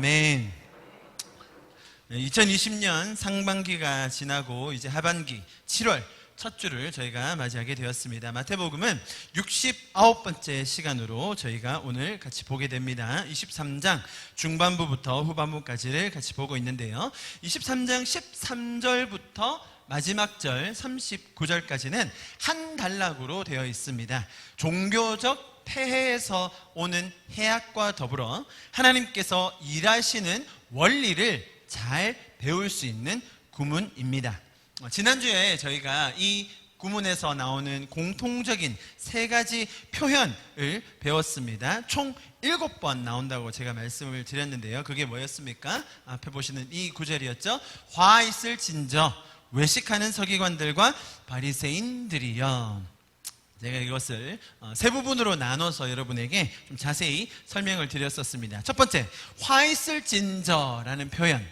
아멘. 2020년 상반기가 지나고 이제 하반기 7월 첫 주를 저희가 맞이하게 되었습니다. 마태복음은 69번째 시간으로 저희가 오늘 같이 보게 됩니다. 23장 중반부부터 후반부까지를 같이 보고 있는데요. 23장 13절부터 마지막 절 39절까지는 한 단락으로 되어 있습니다. 종교적 폐해에서 오는 해악과 더불어 하나님께서 일하시는 원리를 잘 배울 수 있는 구문입니다. 지난주에 저희가 이 구문에서 나오는 공통적인 세 가지 표현을 배웠습니다. 총 7번 나온다고 제가 말씀을 드렸는데요. 그게 뭐였습니까? 앞에 보시는 이 구절이었죠. 화 있을 진저 외식하는 서기관들과 바리새인들이여. 제가 이것을 세 부분으로 나눠서 여러분에게 좀 자세히 설명을 드렸었습니다. 첫 번째, 화 있을 진저라는 표현.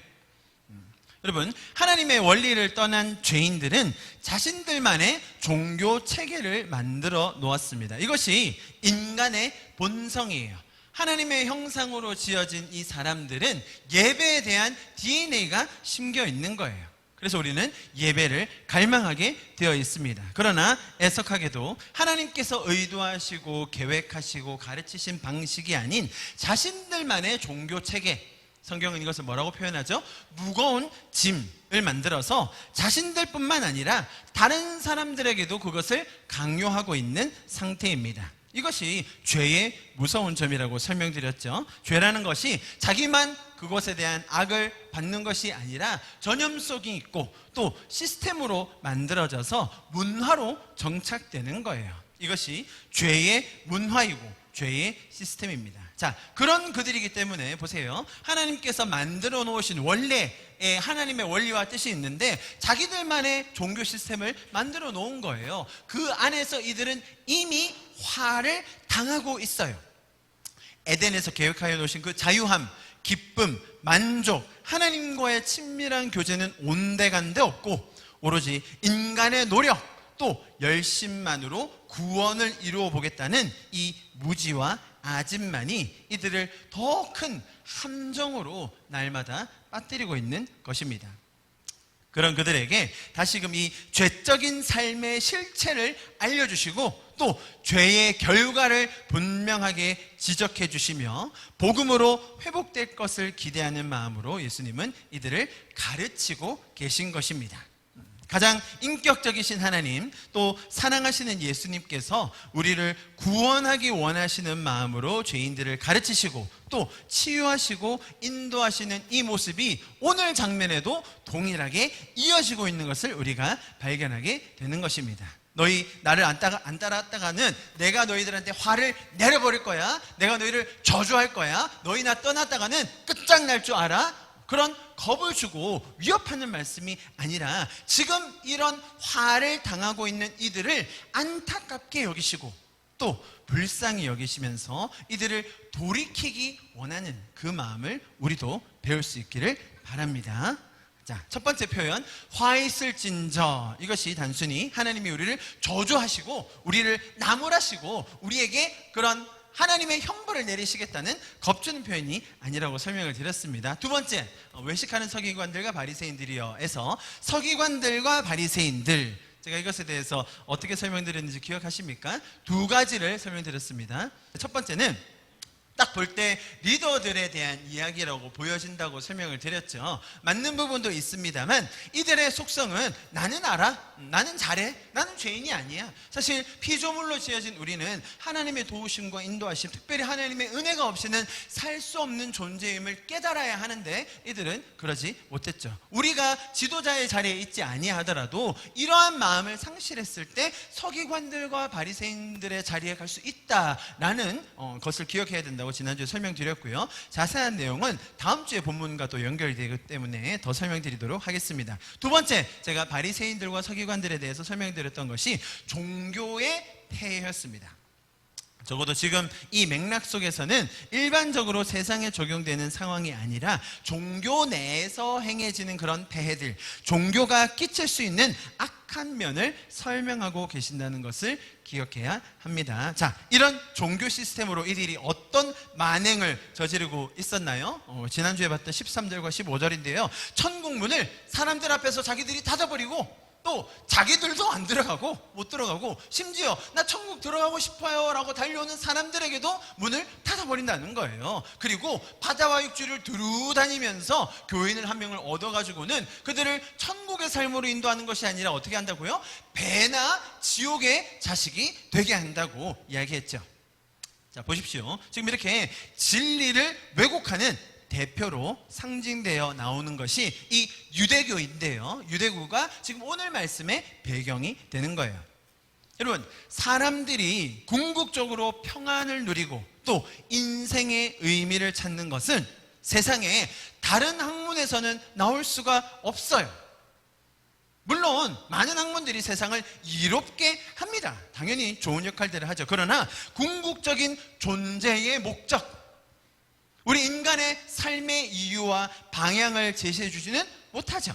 여러분, 하나님의 원리를 떠난 죄인들은 자신들만의 종교 체계를 만들어 놓았습니다. 이것이 인간의 본성이에요. 하나님의 형상으로 지어진 이 사람들은 예배에 대한 DNA가 심겨 있는 거예요. 그래서 우리는 예배를 갈망하게 되어 있습니다. 그러나 애석하게도 하나님께서 의도하시고 계획하시고 가르치신 방식이 아닌 자신들만의 종교 체계, 성경은 이것을 뭐라고 표현하죠? 무거운 짐을 만들어서 자신들뿐만 아니라 다른 사람들에게도 그것을 강요하고 있는 상태입니다. 이것이 죄의 무서운 점이라고 설명드렸죠. 죄라는 것이 자기만 그것에 대한 악을 받는 것이 아니라 전염성이 있고 또 시스템으로 만들어져서 문화로 정착되는 거예요. 이것이 죄의 문화이고 죄의 시스템입니다. 자, 그런 그들이기 때문에 보세요. 하나님께서 만들어 놓으신 원래의 하나님의 원리와 뜻이 있는데 자기들만의 종교 시스템을 만들어 놓은 거예요. 그 안에서 이들은 이미 화를 당하고 있어요. 에덴에서 계획하여 놓으신 그 자유함, 기쁨, 만족, 하나님과의 친밀한 교제는 온데간데 없고 오로지 인간의 노력 또 열심만으로 구원을 이루어 보겠다는 이 무지와 아집만이 이들을 더 큰 함정으로 날마다 빠뜨리고 있는 것입니다. 그런 그들에게 다시금 이 죄적인 삶의 실체를 알려주시고 또 죄의 결과를 분명하게 지적해 주시며 복음으로 회복될 것을 기대하는 마음으로 예수님은 이들을 가르치고 계신 것입니다. 가장 인격적이신 하나님 또 사랑하시는 예수님께서 우리를 구원하기 원하시는 마음으로 죄인들을 가르치시고 또 치유하시고 인도하시는 이 모습이 오늘 장면에도 동일하게 이어지고 있는 것을 우리가 발견하게 되는 것입니다. 너희 나를 안 따랐다가는 내가 너희들한테 화를 내려버릴 거야. 내가 너희를 저주할 거야. 너희 나 떠났다가는 끝장날 줄 알아. 그런 겁을 주고 위협하는 말씀이 아니라 지금 이런 화를 당하고 있는 이들을 안타깝게 여기시고 또 불쌍히 여기시면서 이들을 돌이키기 원하는 그 마음을 우리도 배울 수 있기를 바랍니다. 자, 첫 번째 표현, 화 있을진저. 이것이 단순히 하나님이 우리를 저주하시고 우리를 나무라시고 우리에게 그런 하나님의 형벌을 내리시겠다는 겁주는 표현이 아니라고 설명을 드렸습니다. 두 번째, 외식하는 서기관들과 바리새인들이여에서 서기관들과 바리새인들, 제가 이것에 대해서 어떻게 설명드렸는지 기억하십니까? 두 가지를 설명드렸습니다. 첫 번째는 딱 볼 때 리더들에 대한 이야기라고 보여진다고 설명을 드렸죠. 맞는 부분도 있습니다만 이들의 속성은 나는 알아, 나는 잘해, 나는 죄인이 아니야. 사실 피조물로 지어진 우리는 하나님의 도우심과 인도하심, 특별히 하나님의 은혜가 없이는 살 수 없는 존재임을 깨달아야 하는데 이들은 그러지 못했죠. 우리가 지도자의 자리에 있지 아니하더라도 이러한 마음을 상실했을 때 서기관들과 바리새인들의 자리에 갈 수 있다라는 것을 기억해야 된다고 지난주에 설명드렸고요. 자세한 내용은 다음 주에 본문과 또 연결되기 때문에 더 설명드리도록 하겠습니다. 두 번째, 제가 바리새인들과 서기관들에 대해서 설명드렸던 것이 종교의 폐해였습니다. 적어도 지금 이 맥락 속에서는 일반적으로 세상에 적용되는 상황이 아니라 종교 내에서 행해지는 그런 폐해들, 종교가 끼칠 수 있는 악한 면을 설명하고 계신다는 것을 기억해야 합니다. 자, 이런 종교 시스템으로 이들이 어떤 만행을 저지르고 있었나요? 지난주에 봤던 13절과 15절인데요. 천국문을 사람들 앞에서 자기들이 닫아버리고 또 자기들도 안 들어가고 못 들어가고 심지어 나 천국 들어가고 싶어요 라고 달려오는 사람들에게도 문을 닫아버린다는 거예요. 그리고 바다와 육지를 두루 다니면서 교인을 한 명을 얻어가지고는 그들을 천국의 삶으로 인도하는 것이 아니라 어떻게 한다고요? 배나 지옥의 자식이 되게 한다고 이야기했죠. 자, 보십시오. 지금 이렇게 진리를 왜곡하는 대표로 상징되어 나오는 것이 이 유대교인데요. 유대교가 지금 오늘 말씀의 배경이 되는 거예요. 여러분, 사람들이 궁극적으로 평안을 누리고 또 인생의 의미를 찾는 것은 세상에 다른 학문에서는 나올 수가 없어요. 물론 많은 학문들이 세상을 이롭게 합니다. 당연히 좋은 역할들을 하죠. 그러나 궁극적인 존재의 목적, 우리 인간의 삶의 이유와 방향을 제시해 주지는 못하죠.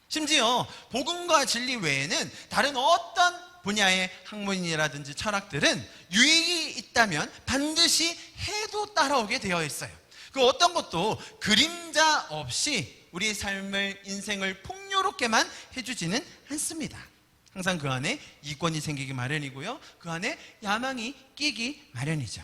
심지어 복음과 진리 외에는 다른 어떤 분야의 학문이라든지 철학들은 유익이 있다면 반드시 해도 따라오게 되어 있어요. 그 어떤 것도 그림자 없이 우리의 삶을, 인생을 풍요롭게만 해주지는 않습니다. 항상 그 안에 이권이 생기기 마련이고요, 그 안에 야망이 끼기 마련이죠.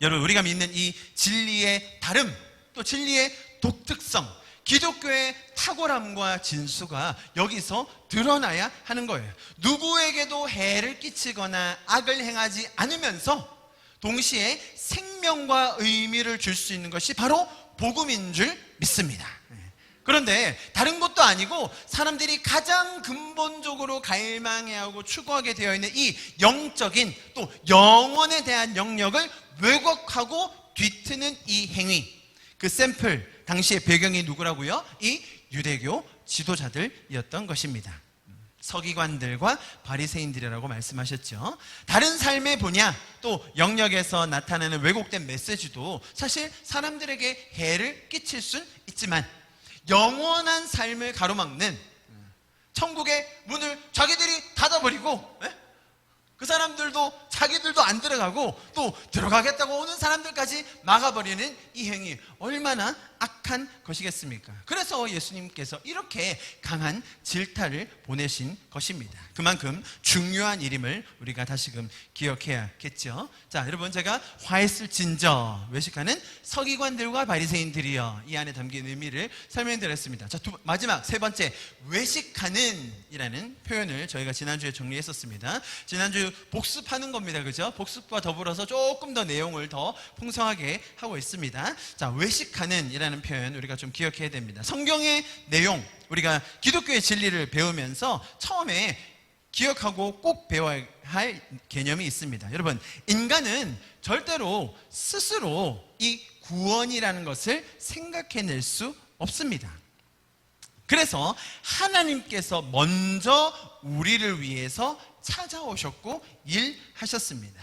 여러분, 우리가 믿는 이 진리의 다름, 또 진리의 독특성, 기독교의 탁월함과 진수가 여기서 드러나야 하는 거예요. 누구에게도 해를 끼치거나 악을 행하지 않으면서 동시에 생명과 의미를 줄 수 있는 것이 바로 복음인 줄 믿습니다. 그런데 다른 것도 아니고 사람들이 가장 근본적으로 갈망해하고 추구하게 되어 있는 이 영적인 또 영원에 대한 영역을 왜곡하고 뒤트는 이 행위, 그 샘플, 당시의 배경이 누구라고요? 이 유대교 지도자들이었던 것입니다. 서기관들과 바리새인들이라고 말씀하셨죠. 다른 삶의 분야 또 영역에서 나타나는 왜곡된 메시지도 사실 사람들에게 해를 끼칠 순 있지만 영원한 삶을 가로막는 천국의 문을 자기들이 닫아버리고 그 사람들도 자기들도 안 들어가고 또 들어가겠다고 오는 사람들까지 막아버리는 이 행위, 얼마나 악한 것이겠습니까? 그래서 예수님께서 이렇게 강한 질타를 보내신 것입니다. 그만큼 중요한 일임을 우리가 다시금 기억해야겠죠. 자, 여러분, 제가 화했을진저 외식하는 서기관들과 바리새인들이여, 이 안에 담긴 의미를 설명드렸습니다. 자, 마지막 세 번째, 외식하는 이라는 표현을 저희가 지난주에 정리했었습니다. 지난주 복습하는 겁니다. 그죠? 복습과 더불어서 조금 더 내용을 더 풍성하게 하고 있습니다. 자, 외식하는 이라는 표현 우리가 좀 기억해야 됩니다. 성경의 내용, 우리가 기독교의 진리를 배우면서 처음에 기억하고 꼭 배워야 할 개념이 있습니다. 여러분, 인간은 절대로 스스로 이 구원이라는 것을 생각해낼 수 없습니다. 그래서 하나님께서 먼저 우리를 위해서 찾아오셨고 일하셨습니다.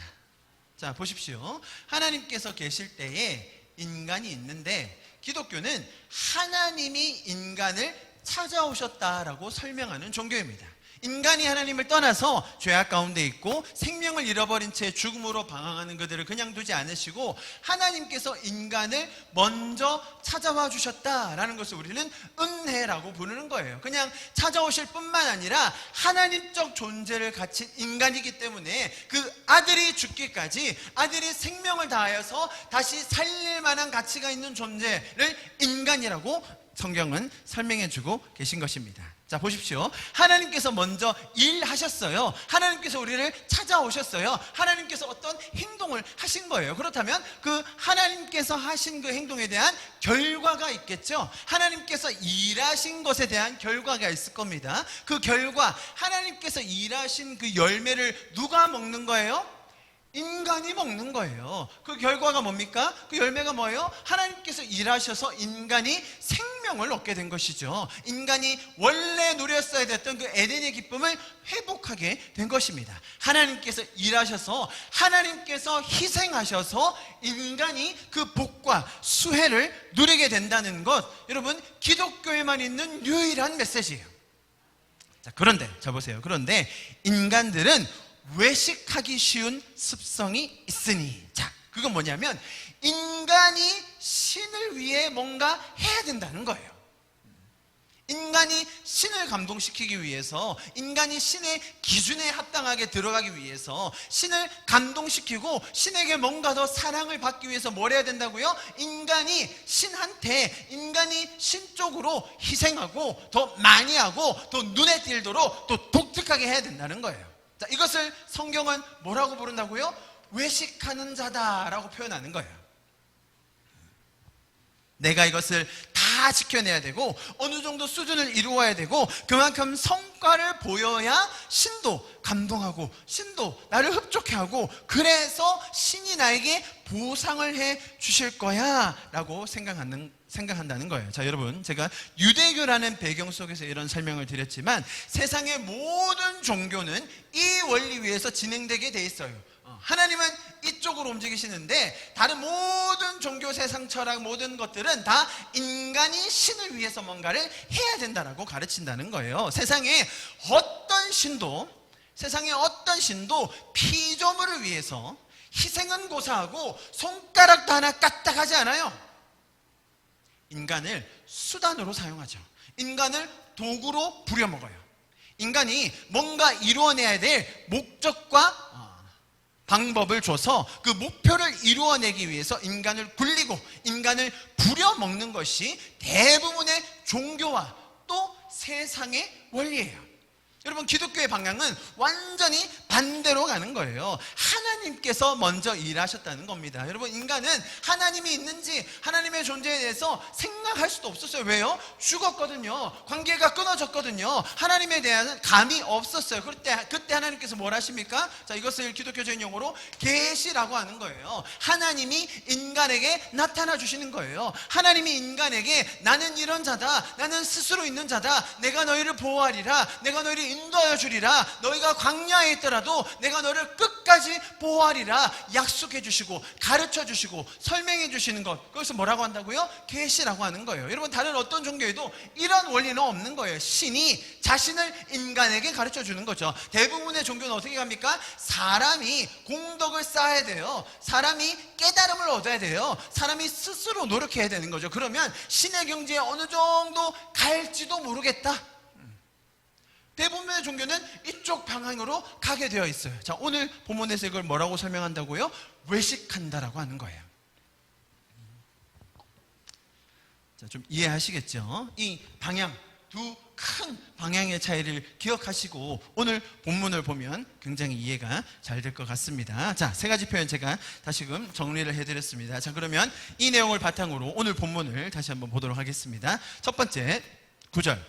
자, 보십시오. 하나님께서 계실 때에 인간이 있는데 기독교는 하나님이 인간을 찾아오셨다라고 설명하는 종교입니다. 인간이 하나님을 떠나서 죄악 가운데 있고 생명을 잃어버린 채 죽음으로 방황하는 그들을 그냥 두지 않으시고 하나님께서 인간을 먼저 찾아와 주셨다라는 것을 우리는 은혜라고 부르는 거예요. 그냥 찾아오실 뿐만 아니라 하나님적 존재를 가진 인간이기 때문에 그 아들이 죽기까지 아들이 생명을 다하여서 다시 살릴 만한 가치가 있는 존재를 인간이라고 성경은 설명해주고 계신 것입니다. 자, 보십시오. 하나님께서 먼저 일하셨어요. 하나님께서 우리를 찾아오셨어요. 하나님께서 어떤 행동을 하신 거예요. 그렇다면 그 하나님께서 하신 그 행동에 대한 결과가 있겠죠. 하나님께서 일하신 것에 대한 결과가 있을 겁니다. 그 결과, 하나님께서 일하신 그 열매를 누가 먹는 거예요? 인간이 먹는 거예요. 그 결과가 뭡니까? 그 열매가 뭐예요? 하나님께서 일하셔서 인간이 생명을 얻게 된 것이죠. 인간이 원래 누렸어야 됐던 그 에덴의 기쁨을 회복하게 된 것입니다. 하나님께서 일하셔서, 하나님께서 희생하셔서 인간이 그 복과 수혜를 누리게 된다는 것, 여러분, 기독교에만 있는 유일한 메시지예요. 자, 그런데 자 보세요. 그런데 인간들은 외식하기 쉬운 습성이 있으니, 자, 그건 뭐냐면 인간이 신을 위해 뭔가 해야 된다는 거예요. 인간이 신을 감동시키기 위해서, 인간이 신의 기준에 합당하게 들어가기 위해서, 신을 감동시키고 신에게 뭔가 더 사랑을 받기 위해서 뭘 해야 된다고요? 인간이 신한테, 인간이 신 쪽으로 희생하고 더 많이 하고 더 눈에 띄도록 또 독특하게 해야 된다는 거예요. 자, 이것을 성경은 뭐라고 부른다고요? 외식하는 자다라고 표현하는 거예요. 내가 이것을 다 지켜내야 되고 어느 정도 수준을 이루어야 되고 그만큼 성과를 보여야 신도 감동하고 신도 나를 흡족해하고, 그래서 신이 나에게 보상을 해 주실 거야 라고 생각한다는 거예요. 자, 여러분, 제가 유대교라는 배경 속에서 이런 설명을 드렸지만 세상의 모든 종교는 이 원리 위에서 진행되게 돼 있어요. 하나님은 이쪽으로 움직이시는데 다른 모든 종교, 세상 철학, 모든 것들은 다 인간이 신을 위해서 뭔가를 해야 된다라고 가르친다는 거예요. 세상의 어떤 신도 피조물을 위해서 희생은 고사하고 손가락도 하나 까딱하지 않아요. 인간을 수단으로 사용하죠. 인간을 도구로 부려먹어요. 인간이 뭔가 이루어내야 될 목적과 방법을 줘서 그 목표를 이루어내기 위해서 인간을 굴리고 인간을 부려먹는 것이 대부분의 종교와 또 세상의 원리예요. 여러분, 기독교의 방향은 완전히 반대로 가는 거예요. 하나님께서 먼저 일하셨다는 겁니다. 여러분, 인간은 하나님이 있는지 하나님의 존재에 대해서 생각할 수도 없었어요. 왜요? 죽었거든요. 관계가 끊어졌거든요. 하나님에 대한 감이 없었어요. 그때 하나님께서 뭘 하십니까? 자, 이것을 기독교적인 용어로 계시라고 하는 거예요. 하나님이 인간에게 나타나 주시는 거예요. 하나님이 인간에게 나는 이런 자다, 나는 스스로 있는 자다, 내가 너희를 보호하리라, 내가 너희를 인도하여 주리라, 너희가 광야에 있더라도 내가 너를 끝까지 보호하리라 약속해 주시고 가르쳐 주시고 설명해 주시는 것, 그것을 뭐라고 한다고요? 계시라고 하는 거예요. 여러분, 다른 어떤 종교에도 이런 원리는 없는 거예요. 신이 자신을 인간에게 가르쳐 주는 거죠. 대부분의 종교는 어떻게 갑니까? 사람이 공덕을 쌓아야 돼요. 사람이 깨달음을 얻어야 돼요. 사람이 스스로 노력해야 되는 거죠. 그러면 신의 경지에 어느 정도 갈지도 모르겠다. 대부분의 종교는 이쪽 방향으로 가게 되어 있어요. 자, 오늘 본문에서 이걸 뭐라고 설명한다고요? 외식한다라고 하는 거예요. 자, 좀 이해하시겠죠? 이 방향, 두 큰 방향의 차이를 기억하시고 오늘 본문을 보면 굉장히 이해가 잘 될 것 같습니다. 자, 세 가지 표현 제가 다시금 정리를 해드렸습니다. 자, 그러면 이 내용을 바탕으로 오늘 본문을 다시 한번 보도록 하겠습니다. 첫 번째 9절,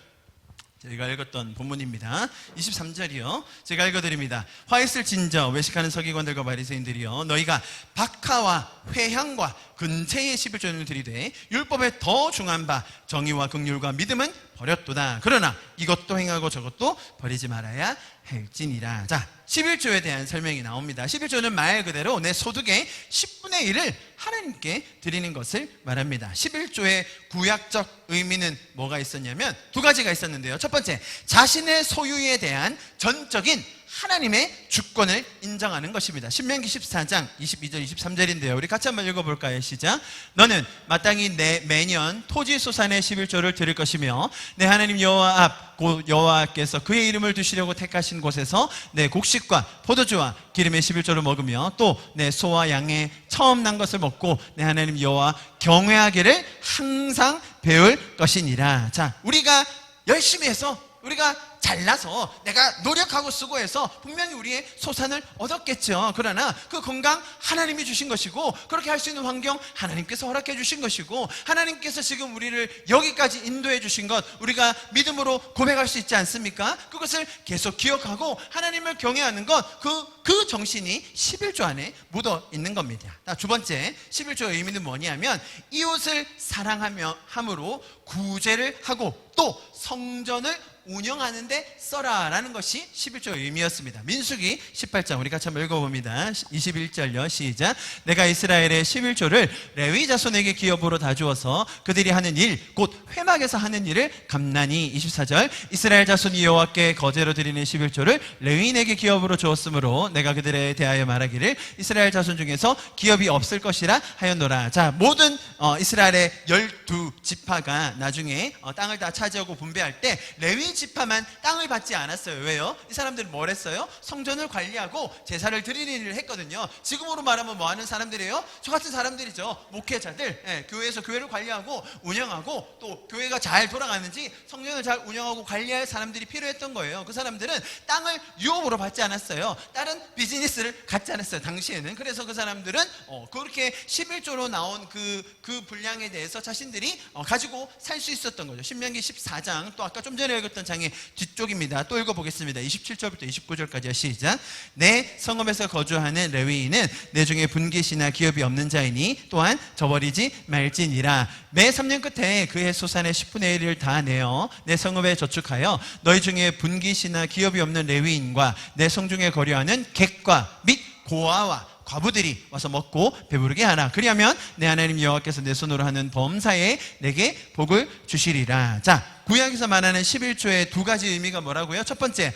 제가 읽었던 본문입니다. 23절이요. 제가 읽어드립니다. 화 있을 진저 외식하는 서기관들과 바리새인들이여, 너희가 박하와 회향과 근체의 11조를 드리되 율법에 더 중한 바 정의와 긍휼과 믿음은 버렸도다. 그러나 이것도 행하고 저것도 버리지 말아야 할지니라. 자, 11조에 대한 설명이 나옵니다. 11조는 말 그대로 내 소득의 10분의 1을 하나님께 드리는 것을 말합니다. 11조의 구약적 의미는 뭐가 있었냐면 두 가지가 있었는데요. 첫 번째, 자신의 소유에 대한 전적인 하나님의 주권을 인정하는 것입니다. 신명기 14장 22절 23절인데요. 우리 같이 한번 읽어볼까요? 시작. 너는 마땅히 매년 토지 소산의 11조를 드릴 것이며 내 하나님 여호와 앞 곧 여호와께서 그의 이름을 두시려고 택하신 곳에서 내 곡식과 포도주와 기름의 11조를 먹으며 또 내 소와 양의 처음 난 것을 먹고 내 하나님 여호와 경외하기를 항상 배울 것이니라. 자, 우리가 열심히 해서, 우리가 잘나서, 내가 노력하고 수고해서 분명히 우리의 소산을 얻었겠죠. 그러나 그 건강 하나님이 주신 것이고, 그렇게 할 수 있는 환경 하나님께서 허락해 주신 것이고, 하나님께서 지금 우리를 여기까지 인도해 주신 것 우리가 믿음으로 고백할 수 있지 않습니까? 그것을 계속 기억하고 하나님을 경외하는 것, 그 정신이 11조 안에 묻어 있는 겁니다. 두 번째, 11조의 의미는 뭐냐면 이웃을 사랑하며 함으로 구제를 하고 또 성전을 운영하는 데 때 써라라는 것이 11조의 의미였습니다. 민수기 18장 우리 같이 한번 읽어봅니다. 21절요. 시작. 내가 이스라엘의 11조를 레위 자손에게 기업으로 다 주어서 그들이 하는 일 곧 회막에서 하는 일을 감나니. 24절. 이스라엘 자손이 여호와께 거제로 드리는 11조를 레위인에게 기업으로 주었으므로 내가 그들에 대하여 말하기를 이스라엘 자손 중에서 기업이 없을 것이라 하였노라. 자, 모든 이스라엘의 12지파가 나중에 땅을 다 차지하고 분배할 때 레위 지파만 땅을 받지 않았어요. 왜요? 이 사람들은 뭘 했어요? 성전을 관리하고 제사를 드리는 일을 했거든요. 지금으로 말하면 뭐 하는 사람들이에요? 저 같은 사람들이죠. 목회자들, 교회에서 교회를 관리하고 운영하고 또 교회가 잘 돌아가는지 성전을 잘 운영하고 관리할 사람들이 필요했던 거예요. 그 사람들은 땅을 유업으로 받지 않았어요. 다른 비즈니스를 갖지 않았어요, 당시에는. 그래서 그 사람들은 그렇게 11조로 나온 그 분량에 대해서 자신들이 가지고 살 수 있었던 거죠. 신명기 14장, 또 아까 좀 전에 읽었던 장의 뒤쪽입니다. 또 읽어보겠습니다. 27절부터 29절까지요. 시작. 내 성읍에서 거주하는 레위인은 내 중에 분깃이나 기업이 없는 자이니 또한 저버리지 말지니라. 매 3년 끝에 그의 소산의 10분의 1을 다 내어 내 성읍에 저축하여 너희 중에 분깃이나 기업이 없는 레위인과 내 성중에 거류하는 객과 및 고아와 과부들이 와서 먹고 배부르게 하라. 그리하면 내 하나님 여호와께서 내 손으로 하는 범사에 내게 복을 주시리라. 자, 구약에서 말하는 11조의 두 가지 의미가 뭐라고요? 첫 번째,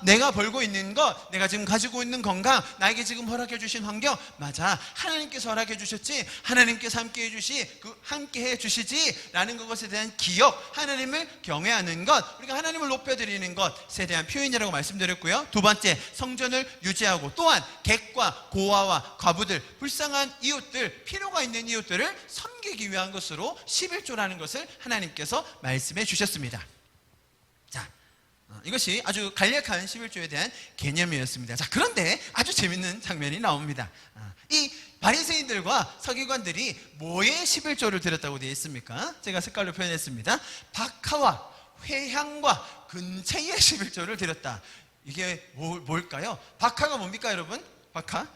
내가 벌고 있는 것, 내가 지금 가지고 있는 건강, 나에게 지금 허락해 주신 환경, 맞아, 하나님께서 허락해 주셨지, 하나님께서 함께 해 주시지 라는 것에 대한 기억, 하나님을 경외하는 것, 우리가 하나님을 높여드리는 것에 대한 표현이라고 말씀드렸고요. 두 번째, 성전을 유지하고 또한 객과 고아와 과부들, 불쌍한 이웃들, 필요가 있는 이웃들을 섬기기 위한 것으로 11조라는 것을 하나님께서 말씀해 주셨습니다. 자, 이것이 아주 간략한 11조에 대한 개념이었습니다. 자, 그런데 아주 재밌는 장면이 나옵니다. 이 바리새인들과 서기관들이 뭐에 11조를 드렸다고 되어 있습니까? 제가 색깔로 표현했습니다. 박하와 회향과 근체에 11조를 드렸다. 이게 뭘까요? 박하가 뭡니까, 여러분? 박하?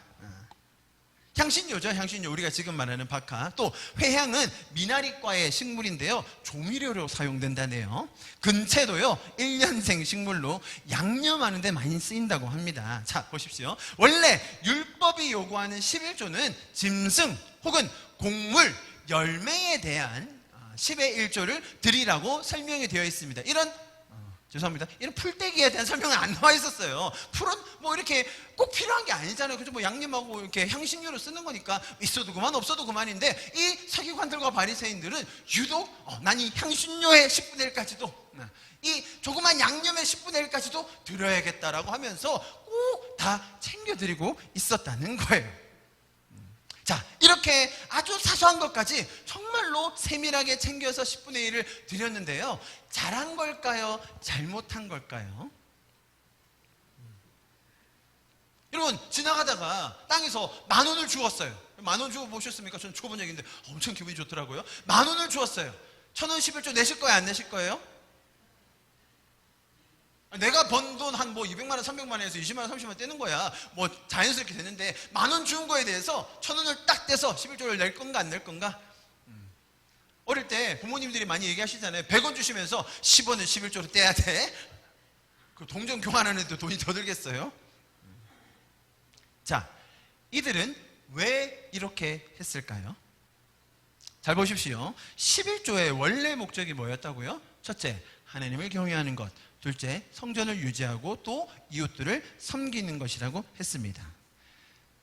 향신료죠. 향신료, 우리가 지금 말하는 박하. 또 회향은 미나리과의 식물인데요, 조미료로 사용된다네요. 근채도요, 1년생 식물로 양념하는 데 많이 쓰인다고 합니다. 자, 보십시오. 원래 율법이 요구하는 11조는 짐승 혹은 곡물, 열매에 대한 10의 1조를 드리라고 설명이 되어 있습니다. 이런 풀떼기에 대한 설명은 안 나와 있었어요. 풀은 뭐 이렇게 꼭 필요한 게 아니잖아요. 그죠? 뭐 양념하고 이렇게 향신료로 쓰는 거니까 있어도 그만 없어도 그만인데, 이 서기관들과 바리새인들은 유독 난 이 향신료의 10분의 1까지도, 이 조그만 양념의 10분의 1까지도 드려야겠다라고 하면서 꼭 다 챙겨드리고 있었다는 거예요. 자, 이렇게 아주 사소한 것까지 정말로 세밀하게 챙겨서 10분의 1을 드렸는데요, 잘한 걸까요? 잘못한 걸까요? 여러분, 지나가다가 땅에서 10,000원을 주었어요. 10,000원 주워 보셨습니까? 저는 줘본 적인데 엄청 기분이 좋더라고요. 10,000원을 주었어요. 1,000원 11조 내실 거예요, 안 내실 거예요? 내가 번 돈 한 200만 원, 300만 원에서 20만 원, 30만 원 떼는 거야. 뭐 자연스럽게 됐는데 10,000원 주은 거에 대해서 1,000원을 딱 떼서 11조를 낼 건가 안 낼 건가? 어릴 때 부모님들이 많이 얘기하시잖아요. 100원 주시면서 10원을 11조로 떼야 돼. 그 동전 교환하는데도 돈이 더 들겠어요? 자, 이들은 왜 이렇게 했을까요? 잘 보십시오. 11조의 원래 목적이 뭐였다고요? 첫째, 하나님을 경외하는 것. 둘째, 성전을 유지하고 또 이웃들을 섬기는 것이라고 했습니다.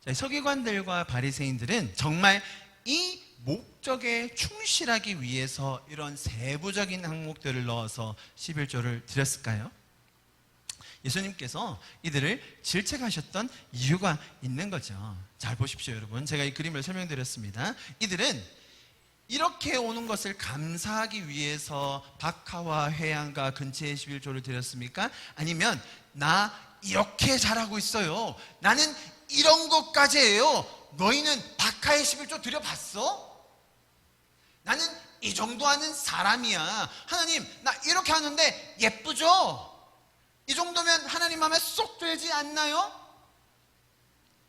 자, 서기관들과 바리새인들은 정말 이 목적에 충실하기 위해서 이런 세부적인 항목들을 넣어서 11조를 드렸을까요? 예수님께서 이들을 질책하셨던 이유가 있는 거죠. 잘 보십시오, 여러분. 제가 이 그림을 설명드렸습니다. 이들은 이렇게 오는 것을 감사하기 위해서 박하와 회향과 근처의 11조를 드렸습니까? 아니면 나 이렇게 잘하고 있어요, 나는 이런 것까지 해요, 너희는 박하의 11조 드려봤어? 나는 이 정도 하는 사람이야, 하나님 나 이렇게 하는데 예쁘죠? 이 정도면 하나님 마음에 쏙 들지 않나요?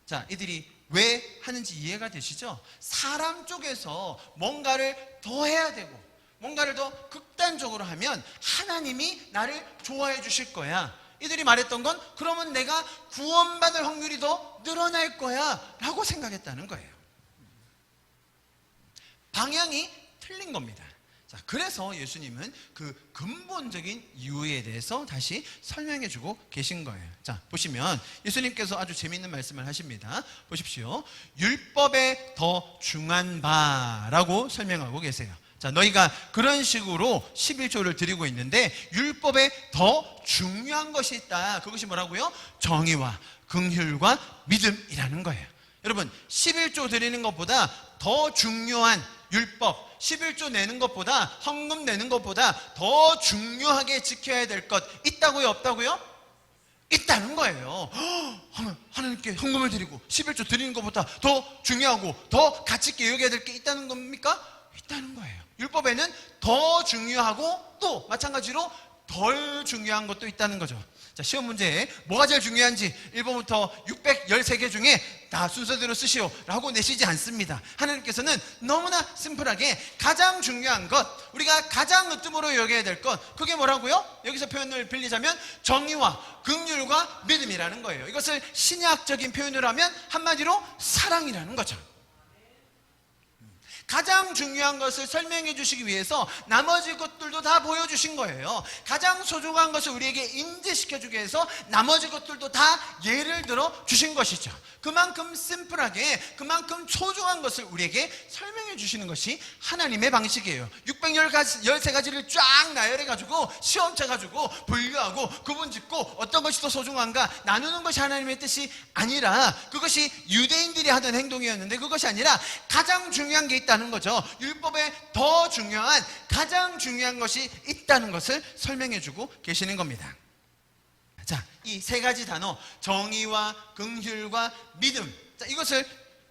자, 이들이 왜 하는지 이해가 되시죠? 사람 쪽에서 뭔가를 더 해야 되고 뭔가를 더 극단적으로 하면 하나님이 나를 좋아해 주실 거야. 이들이 말했던 건 그러면 내가 구원받을 확률이 더 늘어날 거야 라고 생각했다는 거예요. 방향이 틀린 겁니다. 자, 그래서 예수님은 그 근본적인 이유에 대해서 다시 설명해 주고 계신 거예요. 자, 보시면 예수님께서 아주 재미있는 말씀을 하십니다. 보십시오. 율법에 더 중한 바라고 설명하고 계세요. 자, 너희가 그런 식으로 11조를 드리고 있는데 율법에 더 중요한 것이 있다. 그것이 뭐라고요? 정의와 긍휼과 믿음이라는 거예요. 여러분, 11조 드리는 것보다 더 중요한 율법, 11조 내는 것보다, 헌금 내는 것보다 더 중요하게 지켜야 될 것 있다고요? 없다고요? 있다는 거예요. 하나님께 헌금을 드리고 11조 드리는 것보다 더 중요하고 더 가치 있게 여겨야 될 게 있다는 겁니까? 있다는 거예요. 율법에는 더 중요하고 또 마찬가지로 덜 중요한 것도 있다는 거죠. 자, 시험 문제에 뭐가 제일 중요한지 1번부터 613개 중에 다 순서대로 쓰시오 라고 내시지 않습니다. 하나님께서는 너무나 심플하게 가장 중요한 것, 우리가 가장 으뜸으로 여겨야 될 것, 그게 뭐라고요? 여기서 표현을 빌리자면 정의와 긍휼과 믿음이라는 거예요. 이것을 신약적인 표현으로 하면 한마디로 사랑이라는 거죠. 가장 중요한 것을 설명해 주시기 위해서 나머지 것들도 다 보여주신 거예요. 가장 소중한 것을 우리에게 인지시켜 주기 위해서 나머지 것들도 다 예를 들어 주신 것이죠. 그만큼 심플하게, 그만큼 소중한 것을 우리에게 설명해 주시는 것이 하나님의 방식이에요. 613가지를 쫙 나열해가지고 시험쳐가지고 분류하고 구분짓고 어떤 것이 더 소중한가 나누는 것이 하나님의 뜻이 아니라, 그것이 유대인들이 하던 행동이었는데 그것이 아니라 가장 중요한 게 있다는 거죠. 율법에 더 중요한, 가장 중요한 것이 있다는 것을 설명해 주고 계시는 겁니다. 자, 이 세 가지 단어, 정의와 긍휼과 믿음, 자, 이것을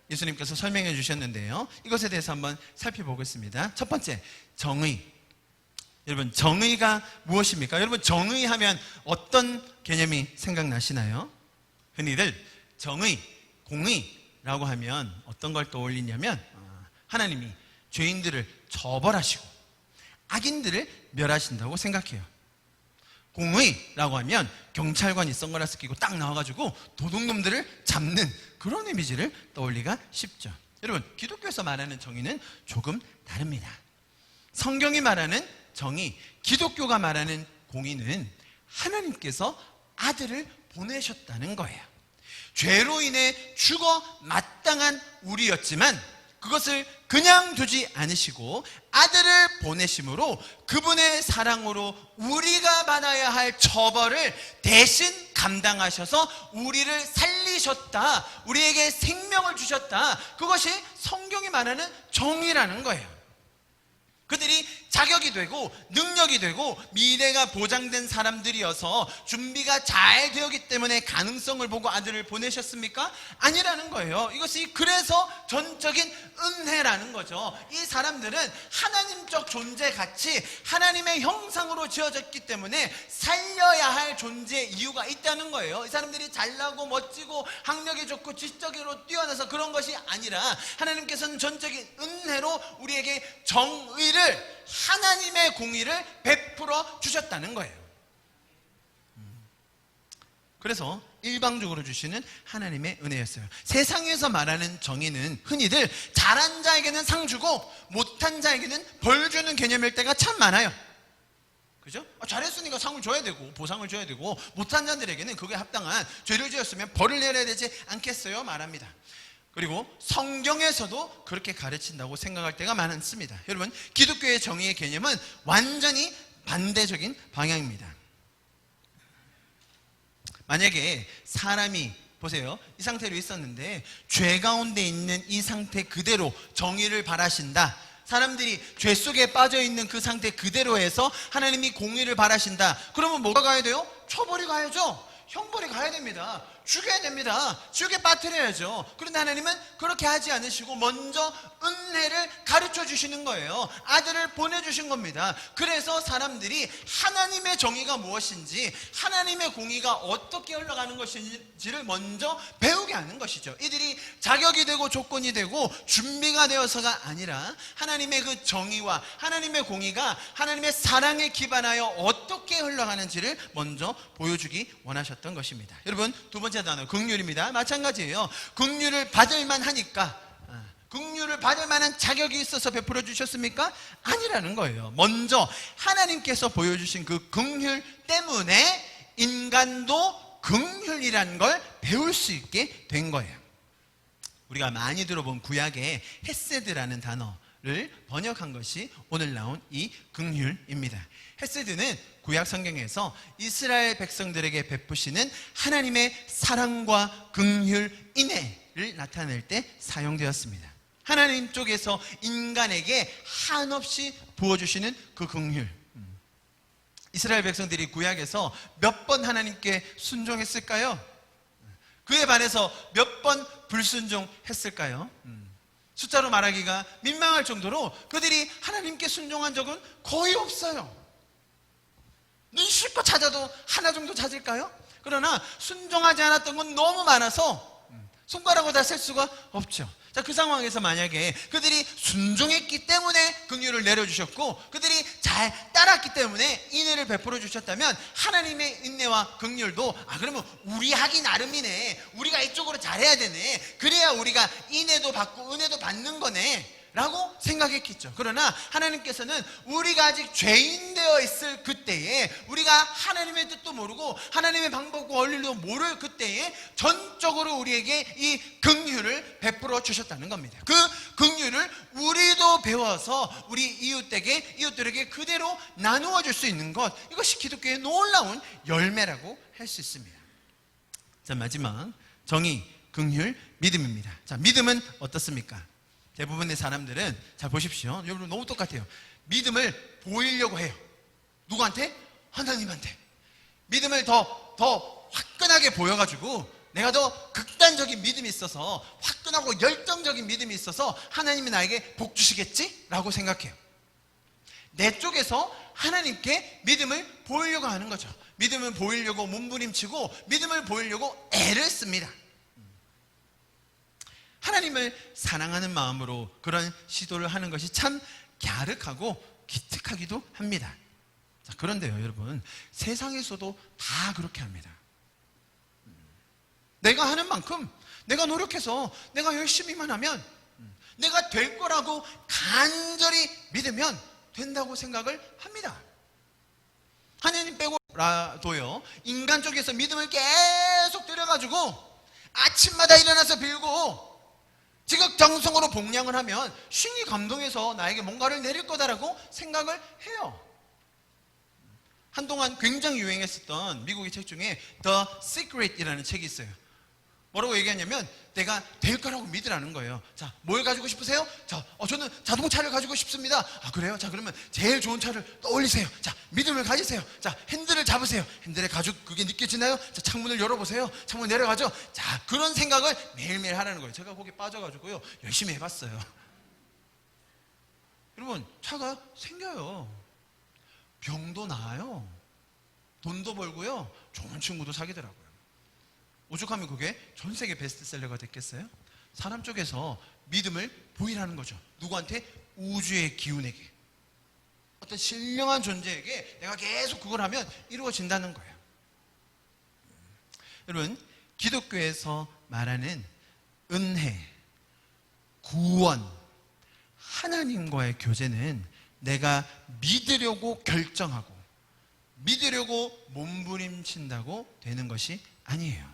예수님께서 설명해 주셨는데요, 이것에 대해서 한번 살펴보겠습니다. 첫 번째, 정의. 여러분, 정의가 무엇입니까? 여러분, 정의하면 어떤 개념이 생각나시나요? 흔히들 정의, 공의라고 하면 어떤 걸 떠올리냐면 하나님이 죄인들을 처벌하시고 악인들을 멸하신다고 생각해요. 공의라고 하면 경찰관이 선글라스 끼고 딱 나와가지고 도둑놈들을 잡는 그런 이미지를 떠올리기가 쉽죠. 여러분, 기독교에서 말하는 정의는 조금 다릅니다. 성경이 말하는 정의, 기독교가 말하는 공의는 하나님께서 아들을 보내셨다는 거예요. 죄로 인해 죽어 마땅한 우리였지만 그것을 그냥 두지 않으시고 아들을 보내심으로 그분의 사랑으로 우리가 받아야 할 처벌을 대신 감당하셔서 우리를 살리셨다, 우리에게 생명을 주셨다. 그것이 성경이 말하는 정의라는 거예요. 그들이 자격이 되고 능력이 되고 미래가 보장된 사람들이어서 준비가 잘 되었기 때문에 가능성을 보고 아들을 보내셨습니까? 아니라는 거예요. 이것이 그래서 전적인 은혜라는 거죠. 이 사람들은 하나님적 존재같이 하나님의 형상으로 지어졌기 때문에 살려야 할 존재 이유가 있다는 거예요. 이 사람들이 잘나고 멋지고 학력이 좋고 지적으로 뛰어나서 그런 것이 아니라 하나님께서는 전적인 은혜로 우리에게 정의를, 하나님의 공의를 베풀어 주셨다는 거예요. 그래서 일방적으로 주시는 하나님의 은혜였어요. 세상에서 말하는 정의는 흔히들 잘한 자에게는 상 주고 못한 자에게는 벌 주는 개념일 때가 참 많아요. 그죠? 잘했으니까 상을 줘야 되고 보상을 줘야 되고, 못한 자들에게는 그게 합당한, 죄를 지었으면 벌을 내려야 되지 않겠어요? 말합니다. 그리고 성경에서도 그렇게 가르친다고 생각할 때가 많습니다. 여러분, 기독교의 정의의 개념은 완전히 반대적인 방향입니다. 만약에 사람이, 보세요, 이 상태로 있었는데 죄 가운데 있는 이 상태 그대로 정의를 바라신다, 사람들이 죄 속에 빠져있는 그 상태 그대로 해서 하나님이 공의를 바라신다, 그러면 뭐가 가야 돼요? 처벌이 가야죠. 형벌이 가야 됩니다. 죽여야 됩니다. 지옥에 빠뜨려야죠. 그런데 하나님은 그렇게 하지 않으시고 먼저 은혜를 가르쳐 주시는 거예요. 아들을 보내주신 겁니다. 그래서 사람들이 하나님의 정의가 무엇인지, 하나님의 공의가 어떻게 흘러가는 것인지를 먼저 배우게 하는 것이죠. 이들이 자격이 되고 조건이 되고 준비가 되어서가 아니라 하나님의 그 정의와 하나님의 공의가 하나님의 사랑에 기반하여 어떻게 흘러가는지를 먼저 보여주기 원하셨던 것입니다. 여러분, 두 번째 단어 긍휼입니다. 마찬가지예요. 긍휼을 받을 만하니까, 긍휼을 받을 만한 자격이 있어서 베풀어 주셨습니까? 아니라는 거예요. 먼저 하나님께서 보여주신 그 긍휼 때문에 인간도 긍휼이라는 걸 배울 수 있게 된 거예요. 우리가 많이 들어본 구약의 헤세드라는 단어를 번역한 것이 오늘 나온 이 긍휼입니다. 헤세드는 구약 성경에서 이스라엘 백성들에게 베푸시는 하나님의 사랑과 긍휼, 인애를 나타낼 때 사용되었습니다. 하나님 쪽에서 인간에게 한없이 부어주시는 그 긍휼. 이스라엘 백성들이 구약에서 몇 번 하나님께 순종했을까요? 그에 반해서 몇 번 불순종했을까요? 숫자로 말하기가 민망할 정도로 그들이 하나님께 순종한 적은 거의 없어요. 눈실껏 찾아도 하나 정도 찾을까요? 그러나 순종하지 않았던 건 너무 많아서 손가락으로 다 셀 수가 없죠. 자, 그 상황에서 만약에 그들이 순종했기 때문에 긍휼을 내려주셨고 그들이 잘 따랐기 때문에 인애를 베풀어 주셨다면 하나님의 인애와 긍휼도 그러면 우리 하기 나름이네, 우리가 이쪽으로 잘해야 되네, 그래야 우리가 인애도 받고 은혜도 받는 거네 라고 생각했겠죠. 그러나 하나님께서는 우리가 아직 죄인 되어 있을 그때에, 우리가 하나님의 뜻도 모르고 하나님의 방법과 원리도 모를 그때에 전적으로 우리에게 이 긍휼을 베풀어 주셨다는 겁니다. 그 긍휼을 우리도 배워서 우리 이웃들에게 그대로 나누어 줄 수 있는 것, 이것이 기독교의 놀라운 열매라고 할 수 있습니다. 자, 마지막 정의, 긍휼, 믿음입니다. 자, 믿음은 어떻습니까? 대부분의 사람들은, 잘 보십시오. 여러분 너무 똑같아요. 믿음을 보이려고 해요. 누구한테? 하나님한테. 믿음을 더 화끈하게 보여가지고 내가 더 극단적인 믿음이 있어서, 화끈하고 열정적인 믿음이 있어서 하나님이 나에게 복 주시겠지? 라고 생각해요. 내 쪽에서 하나님께 믿음을 보이려고 하는 거죠. 믿음을 보이려고 몸부림치고 믿음을 보이려고 애를 씁니다. 하나님을 사랑하는 마음으로 그런 시도를 하는 것이 참 갸륵하고 기특하기도 합니다. 자, 그런데요, 여러분, 세상에서도 다 그렇게 합니다. 내가 하는 만큼, 내가 노력해서 내가 열심히만 하면, 내가 될 거라고 간절히 믿으면 된다고 생각을 합니다. 하나님 빼고라도요, 인간 쪽에서 믿음을 계속 들여가지고 아침마다 일어나서 빌고 지극정성으로 복량을 하면 신이 감동해서 나에게 뭔가를 내릴 거다라고 생각을 해요. 한동안 굉장히 유행했었던 미국의 책 중에 The Secret이라는 책이 있어요. 뭐라고 얘기하냐면 내가 될 거라고 믿으라는 거예요. 자, 뭘 가지고 싶으세요? 자, 저는 자동차를 가지고 싶습니다. 그래요? 자, 그러면 제일 좋은 차를 떠올리세요. 자, 믿음을 가지세요. 자, 핸들을 잡으세요. 핸들의 가죽 그게 느껴지나요? 자, 창문을 열어보세요. 창문 내려가죠. 자, 그런 생각을 매일매일 하라는 거예요. 제가 거기에 빠져가지고요, 열심히 해봤어요. 여러분, 차가 생겨요. 병도 나아요. 돈도 벌고요, 좋은 친구도 사귀더라고요. 오죽하면 그게 전 세계 베스트셀러가 됐겠어요? 사람 쪽에서 믿음을 보이라는 거죠. 누구한테? 우주의 기운에게, 어떤 신령한 존재에게 내가 계속 그걸 하면 이루어진다는 거예요. 여러분, 기독교에서 말하는 은혜, 구원, 하나님과의 교제는 내가 믿으려고 결정하고 믿으려고 몸부림친다고 되는 것이 아니에요.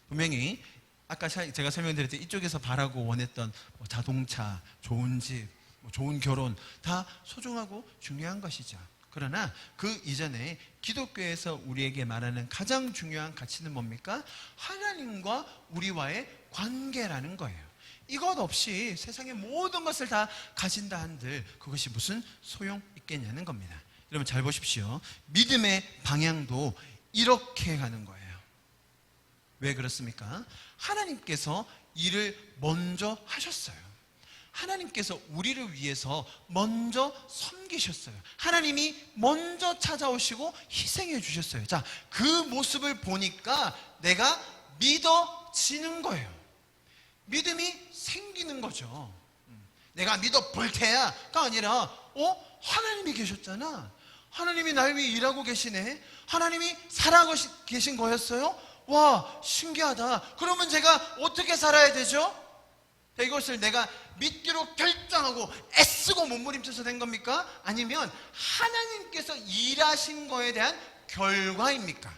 분명히 아까 제가 설명드렸듯이 이쪽에서 바라고 원했던 자동차, 좋은 집, 좋은 결혼 다 소중하고 중요한 것이죠. 그러나 그 이전에 기독교에서 우리에게 말하는 가장 중요한 가치는 뭡니까? 하나님과 우리와의 관계라는 거예요. 이것 없이 세상의 모든 것을 다 가진다 한들 그것이 무슨 소용 있겠냐는 겁니다. 여러분 잘 보십시오. 믿음의 방향도 이렇게 가는 거예요. 왜 그렇습니까? 하나님께서 일을 먼저 하셨어요. 하나님께서 우리를 위해서 먼저 섬기셨어요. 하나님이 먼저 찾아오시고 희생해 주셨어요. 자, 그 모습을 보니까 내가 믿어지는 거예요. 믿음이 생기는 거죠. 내가 믿어 볼 테야가 아니라 하나님이 계셨잖아. 하나님이 날 위해 일하고 계시네. 하나님이 살아가고 계신 거였어요? 와, 신기하다. 그러면 제가 어떻게 살아야 되죠? 이것을 내가 믿기로 결정하고 애쓰고 몸부림쳐서 된 겁니까? 아니면 하나님께서 일하신 거에 대한 결과입니까?